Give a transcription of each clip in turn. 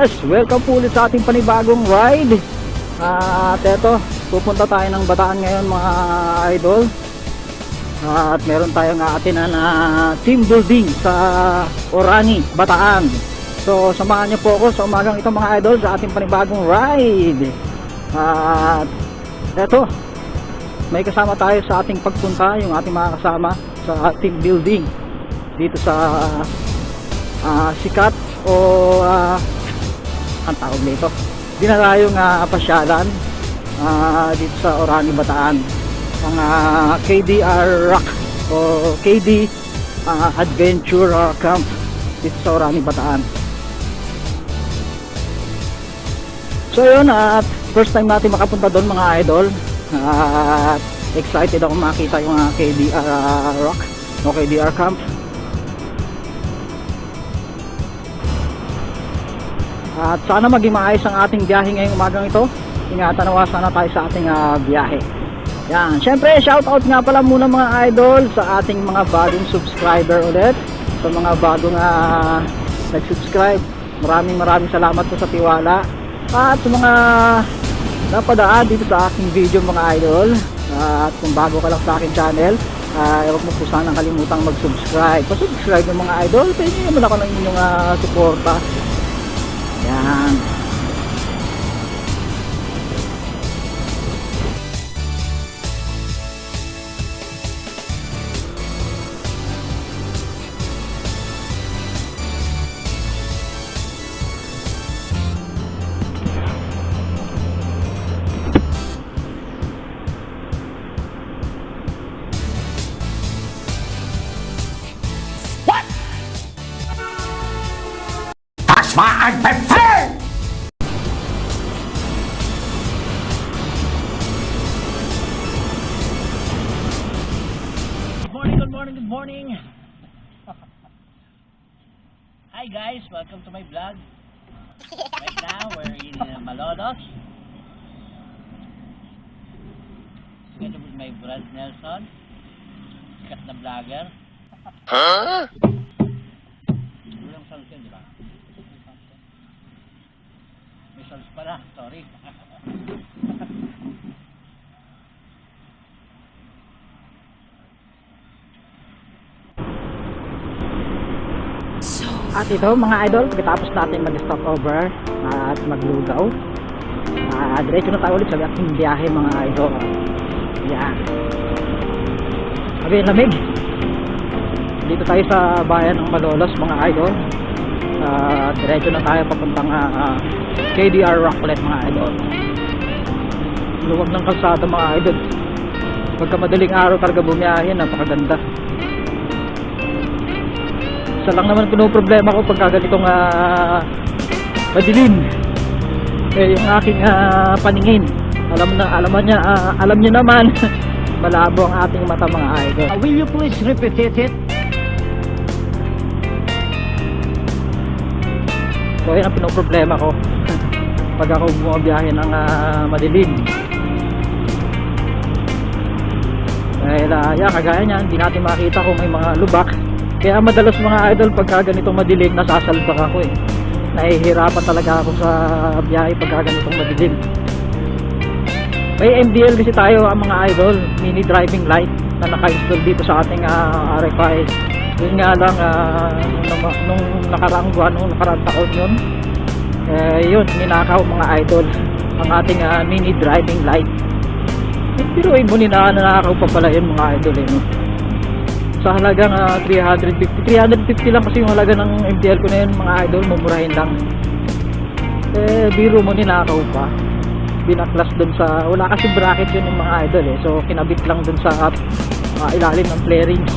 Malolos! Welcome po ulit sa ating panibagong ride. At eto, pupunta tayo ng Bataan ngayon mga idol. At meron tayong aatinan na team building sa Orani, Bataan. So samahan niyo po ako sa umagang ito mga idol sa ating panibagong ride. At eto, may kasama tayo sa ating pagpunta, yung ating mga kasama sa team building dito sa sikat o ang tawag nito, dinarayong pasyalan dito sa Orani, Bataan, ang KDR Rock o KD Adventure Camp dito sa Orani, Bataan. So yun, at first time natin makapunta doon mga idol, at excited ako makita yung KDR Rock o KDR Camp. At sana maging maayos ang ating biyahe ngayong umagang ito. Ingatan nawa sana tayo sa ating biyahe. Yan, syempre shoutout nga pala muna mga idol sa ating mga bagong subscriber ulit, sa mga bagong nag-subscribe. Maraming salamat po sa tiwala. At sa mga napadaan dito sa aking video mga idol, at kung bago ka lang sa aking channel, huwag mo po sanang kalimutang mag-subscribe. Pa-subscribe ng mga idol, pwede naman ako ng inyong suporta. Yan. My prefer. Good morning. Hi guys, welcome to my vlog. Right now we're in Malolos. Together with my brother Nelson, sikat na vlogger. Huh? Walang sounds yun, di ba? May sounds pala, sorry. At ito mga idol, pagkatapos natin mag-stop over at maglugaw, diretso na tayo ulit sa ating biyahe mga idol. Yan. Sabi lamig. Dito tayo sa bayan ng Malolos mga idol. Diretso na tayo papuntang KDR Rock ulit mga idol. Luwag ng kalsada mga idol. Pagka madaling araw talaga bumiyahe, napakaganda. Isa lang naman kuno problema ko pagka ganitong madilim, yung aking paningin. Alam niyo naman malabo ang ating mata mga idol. Will you please repeat it? So yan ang pinoproblema ko pag ako bumabiyahe ng madilim. Dahil kagaya niyan, hindi natin makita kung may mga lubak. Kaya madalas mga idol pagka ganitong madilim, nasasalbak ako eh. Nahihirapan talaga ako sa biyahe pagka ganitong madilim. May MDL kasi tayo mga idol, mini driving light na naka-install dito sa ating RFI. Yun nga lang, nung nakaraang buwan, nung nakaraang taon yun, yun, ninakaw mga idol ang ating mini driving light. Pero mo ninakaw pa pala yun mga idol eh, no? Sa halagang 350 lang kasi yung halaga ng MTL ko na yun mga idol, mumurahin lang. Biro mo ninakaw pa, binaklas dun sa, wala kasi bracket yun yung mga idol eh, so kinabit lang dun sa ilalim ng flarings.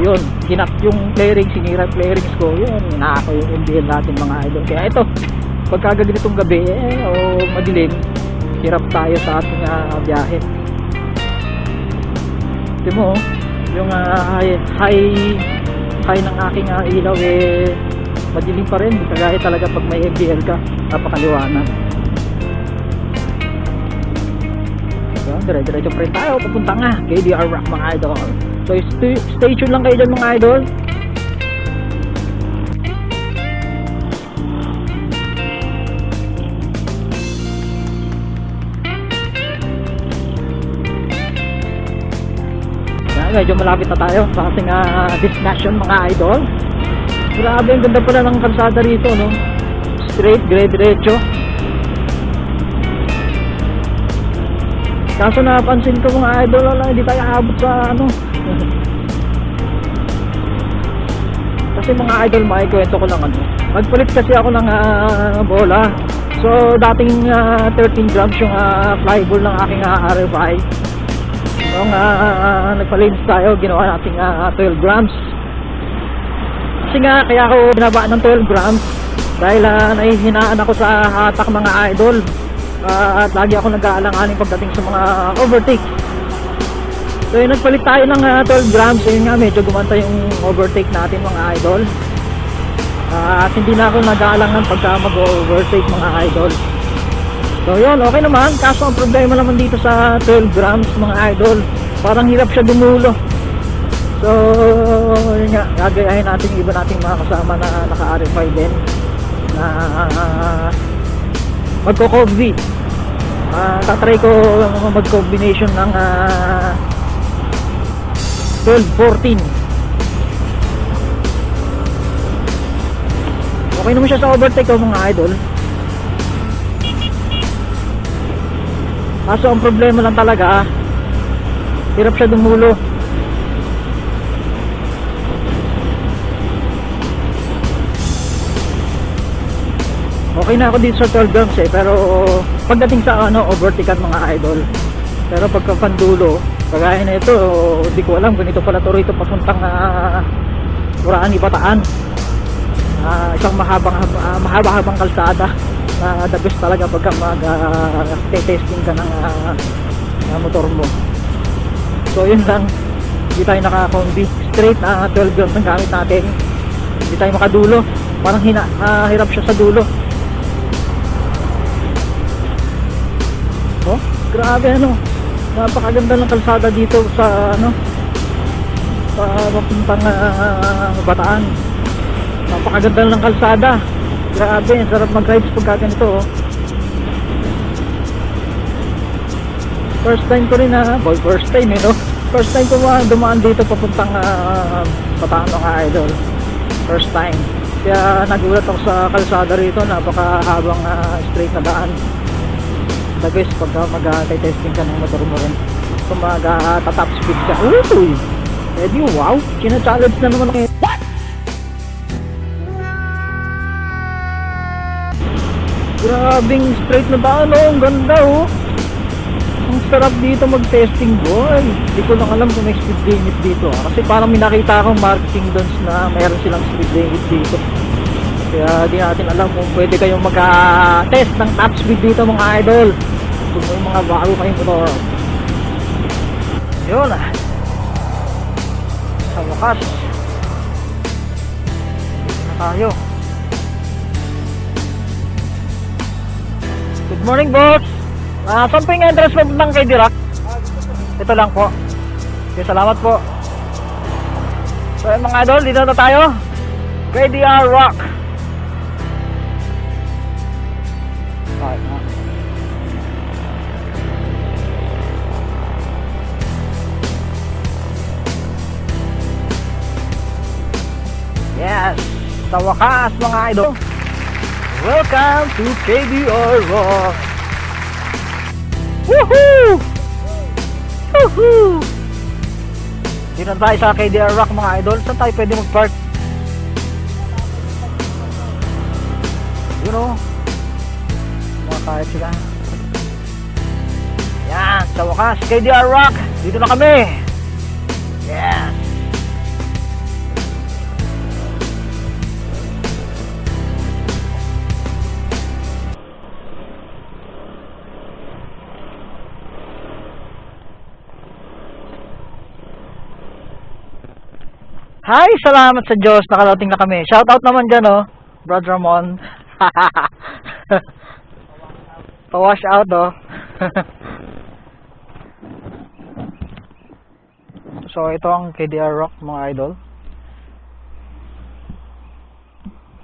Yun, ginak yung flaring, sinira flarings ko, yun, ninakaw yung MTL natin mga idol. Kaya ito, pagka ganitong gabi o madilim, hirap tayo sa ating biyahe. Ito mo, yung high ng aking ilaw madilim pa rin, kagaya talaga pag may MDL ka, napakaliwanag. So, dire-diretso pa rin tayo, papunta nga KDR Rock mga idol. So stay tuned lang kayo dyan mga idol. medyo malapit na tayo sa ating destination mga idol. Grabe, ang ganda pala ng kalsada rito, no? Straight, dire-diretso. Kaso napansin ko mga idol, wala, hindi tayo aabot sa ano. Kasi mga idol, makikwento ko lang ano. Magpalit kasi ako ng bola. So, dating 13 grams yung flyball ng aking RFI. Nung nagpa-lanes tayo, ginawa natin 12 grams. Kasi nga, kaya ako binaba ng 12 grams dahil nahihinaan ako sa hatak mga idol. At lagi ako nag-aalang-aling pagdating sa mga overtake. So, yung nagpalit tayo ng 12 grams, yun nga, medyo gumanta yung overtake natin mga idol. At hindi na ako nag-aalangan pagka mag-overtake mga idol. So yun, okay naman. Kaso ang problema naman dito sa 12 grams mga idol, parang hirap siya dumulo. So yun nga, gagayahin natin yung iba nating mga kasama na naka-RFI din na magko-cob-V. Tatry ko mag-combination ng 12-14. Okay naman siya sa overtake ko mga idol. Kaso ang problema lang talaga, hirap siya dumulo. Okay na ako dito sa 12 grams pero pagdating sa overtakean mga idol. Pero pagka pandulo, kagaya na ito, hindi ko alam kung ito pala to rito papuntang Uraan Bataan. Isang mahaba-habang kalsada na the best talaga pagka mag-testing ka ng motor mo. So yun lang, hindi tayo naka-combi. Straight 12 grams ang gamit natin. Hindi tayo makadulo. Parang hirap siya sa dulo. Oh, grabe ano. Napakaganda ng kalsada dito sa sa papuntang Bataan. Napakaganda ng kalsada. Grabe, ang sarap mag-ride pagka ganito, oh. First time ko rin first time no? First time ko dumaan dito papuntang Bataan mga idol. First time. Kaya nagulat ako sa kalsada rito, napakahabang straight na daan. The best pagka mag-testing ka ng motor mo rin. Kung mag-top speed ka. Uy! Ready? Wow! Kina-challenge na naman ako. Grabing straight na daan, oh. Ang ganda, oh. Ang sarap dito mag-testing, boy. Hindi ko lang alam kung may speed limit dito, kasi parang may nakita akong marketing doon na mayroon silang speed limit dito. Kaya di natin alam kung pwede kayong mag-test ng top speed dito mga idol. Kung may mga bago kayong motor. Yun sa wakas na tayo. Good morning, boss. Saan po yung entrance mo ng kay Dirac? Ito lang po. Okay, salamat po. So mga idol, dito na tayo. KDR Rock. Okay, yes, sa wakas mga idol. Welcome to KDR Rock. Woohoo! Woohoo! Dito na tayo sa KDR Rock mga idol. Saan tayo pwede mag-park? You know, kahit sila. Yan, sa wakas KDR Rock. Dito na kami. Yes. Hi, salamat sa Diyos, nakarating na kami. Shoutout naman dyan, oh, Brad Ramon. Pa-wash out, oh. So, ito ang KDR Rock, mga idol.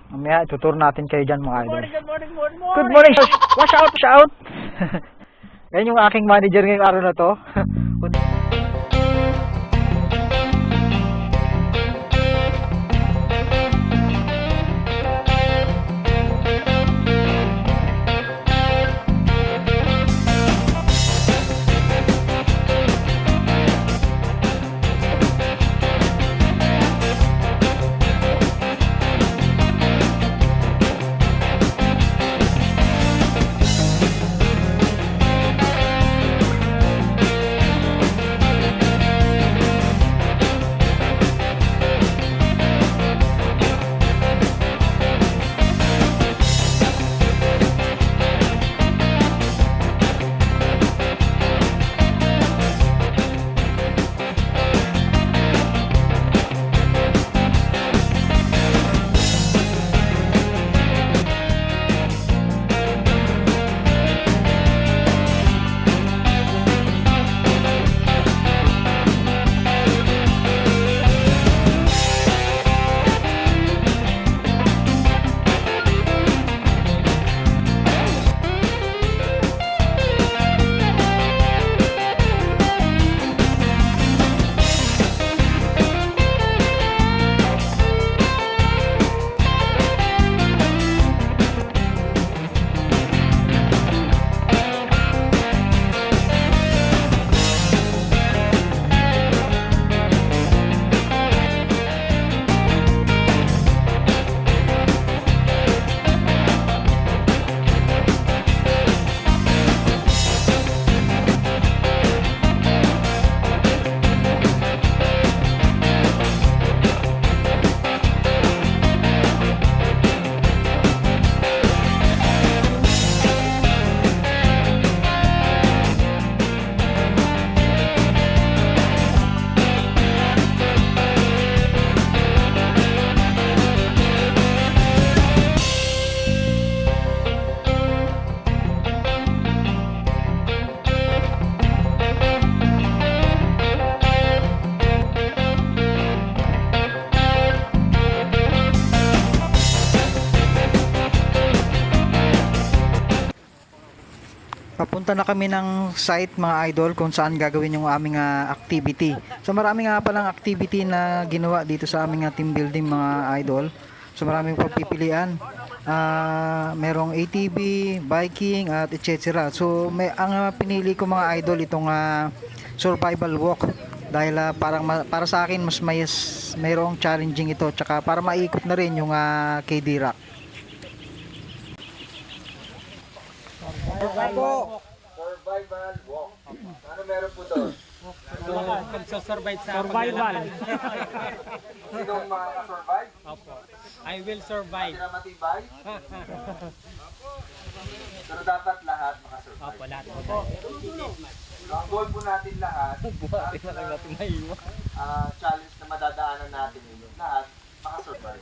Mamaya, tutur natin kayo dyan, mga idol. Good morning. Good morning. Wash out, wash out. Yan yung aking manager ngayong araw na to. Papunta na kami ng site mga idol kung saan gagawin yung aming activity. So marami nga palang activity na ginawa dito sa aming team building mga idol. So maraming pagpipilian. Merong ATV, biking at etc. So ang pinili ko mga idol itong survival walk dahil para sa akin mas mayroong challenging ito tsaka para maikot na rin yung KD Rock. Survival walk. Ano meron po doon? Magsasurvive sa Survival. Sinong makaka-survive? Opo. I will survive. Hindi na matibay? Pero dapat lahat makasurvive. Opo, lahat. So, ang goal po natin lahat, challenge na madadaanan natin yun. Lahat makasurvive.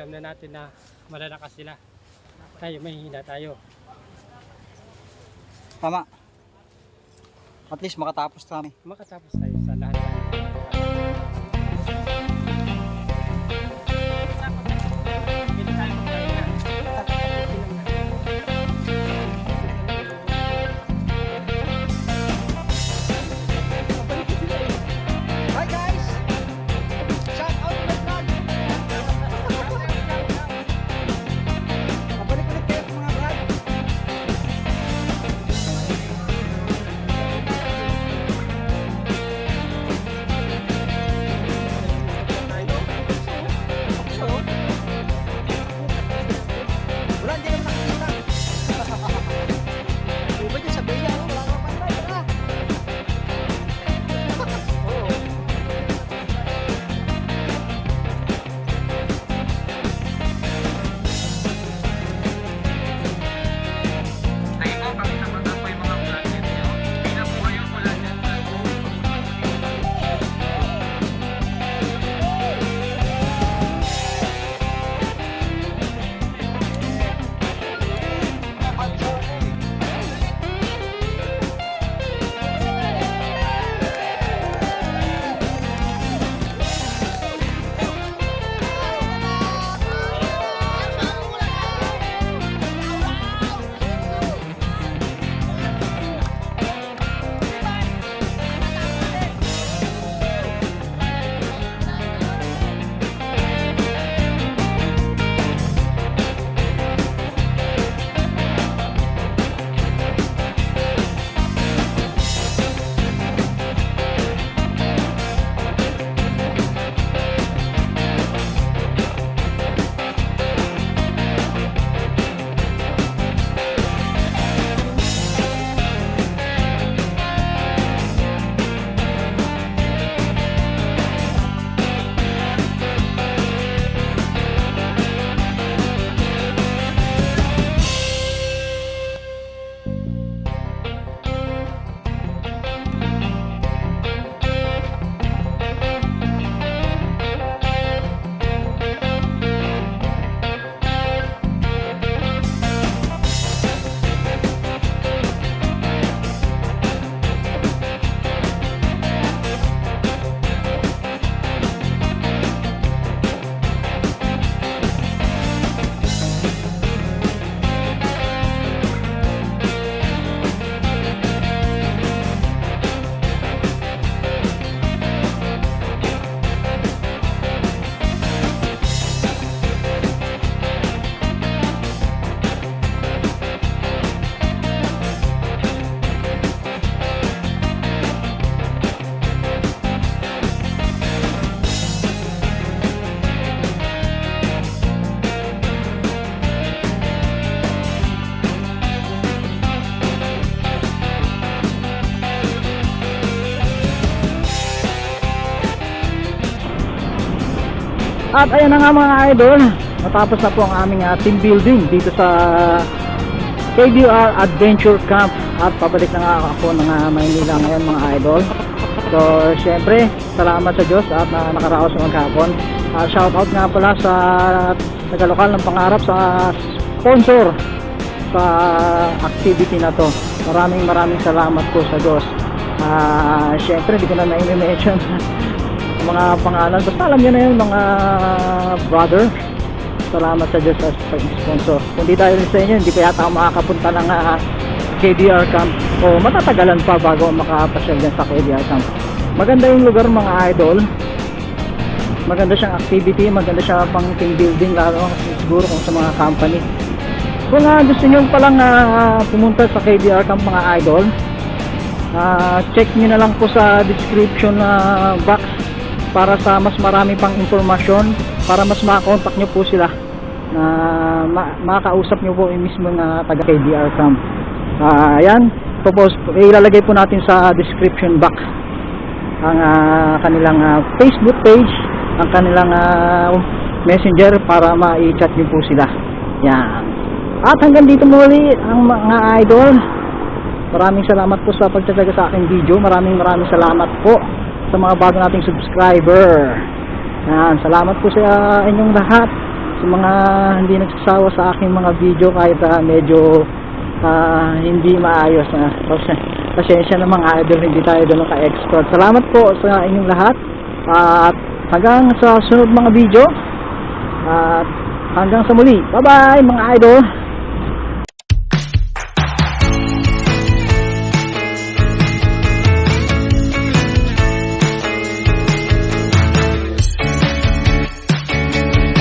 alam na natin na malalakas sila. Tayo, mahihina tayo. Tama. At least makatapos kami. Makatapos tayo sa lahat. Hi guys! Shout out to my vlog! Pabalik ulit kayo mga vlog. Wala, hindi naman nakikita. Iba dyan sa Bea, no? Wala kang pantay, tara. Oo. At ayan na nga mga idol, natapos na po ang aming team building dito sa KBR Adventure Camp. At pabalik na nga ako ng Maynila ngayon mga idol. So syempre, salamat sa Diyos at nakaraos ng maghapon. Shout out nga pala sa taga-lokal ng Pangarap, sa sponsor sa activity na to. Maraming salamat po sa Diyos. Syempre, di ko na i-mention mga pangalan, basta alam nyo na yun mga brother. Salamat sa Diyos sa sponsor. Kung di dahil sa inyo, hindi pa yata ako makakapunta ng KBR Camp, o matatagalan pa bago makapasyal dyan sa KBR Camp. Maganda yung lugar mga idol, maganda siyang activity, maganda siya pang team building, lalo siguro kung sa mga company. Kung gusto nyo palang pumunta sa KBR Camp mga idol, check nyo na lang po sa description box para sa mas marami pang informasyon, para mas makakontak nyo po sila, na makausap nyo po yung mismo na taga KBR Camp. Ayan, ilalagay po natin sa description box ang kanilang Facebook page, ang kanilang messenger para ma-chat nyo po sila. Yan. At hanggang dito muli ang mga idol. Maraming salamat po sa pagtataga sa aking video. Maraming salamat po sa mga bago nating subscriber. Yan, salamat po sa inyong lahat sa mga hindi nagsasawa sa aking mga video kahit medyo hindi maayos na. Pasensya na mga idol, hindi tayo doon ka-expert. Salamat po sa inyong lahat at hanggang sa sunod mga video at hanggang sa muli. Bye bye mga idol.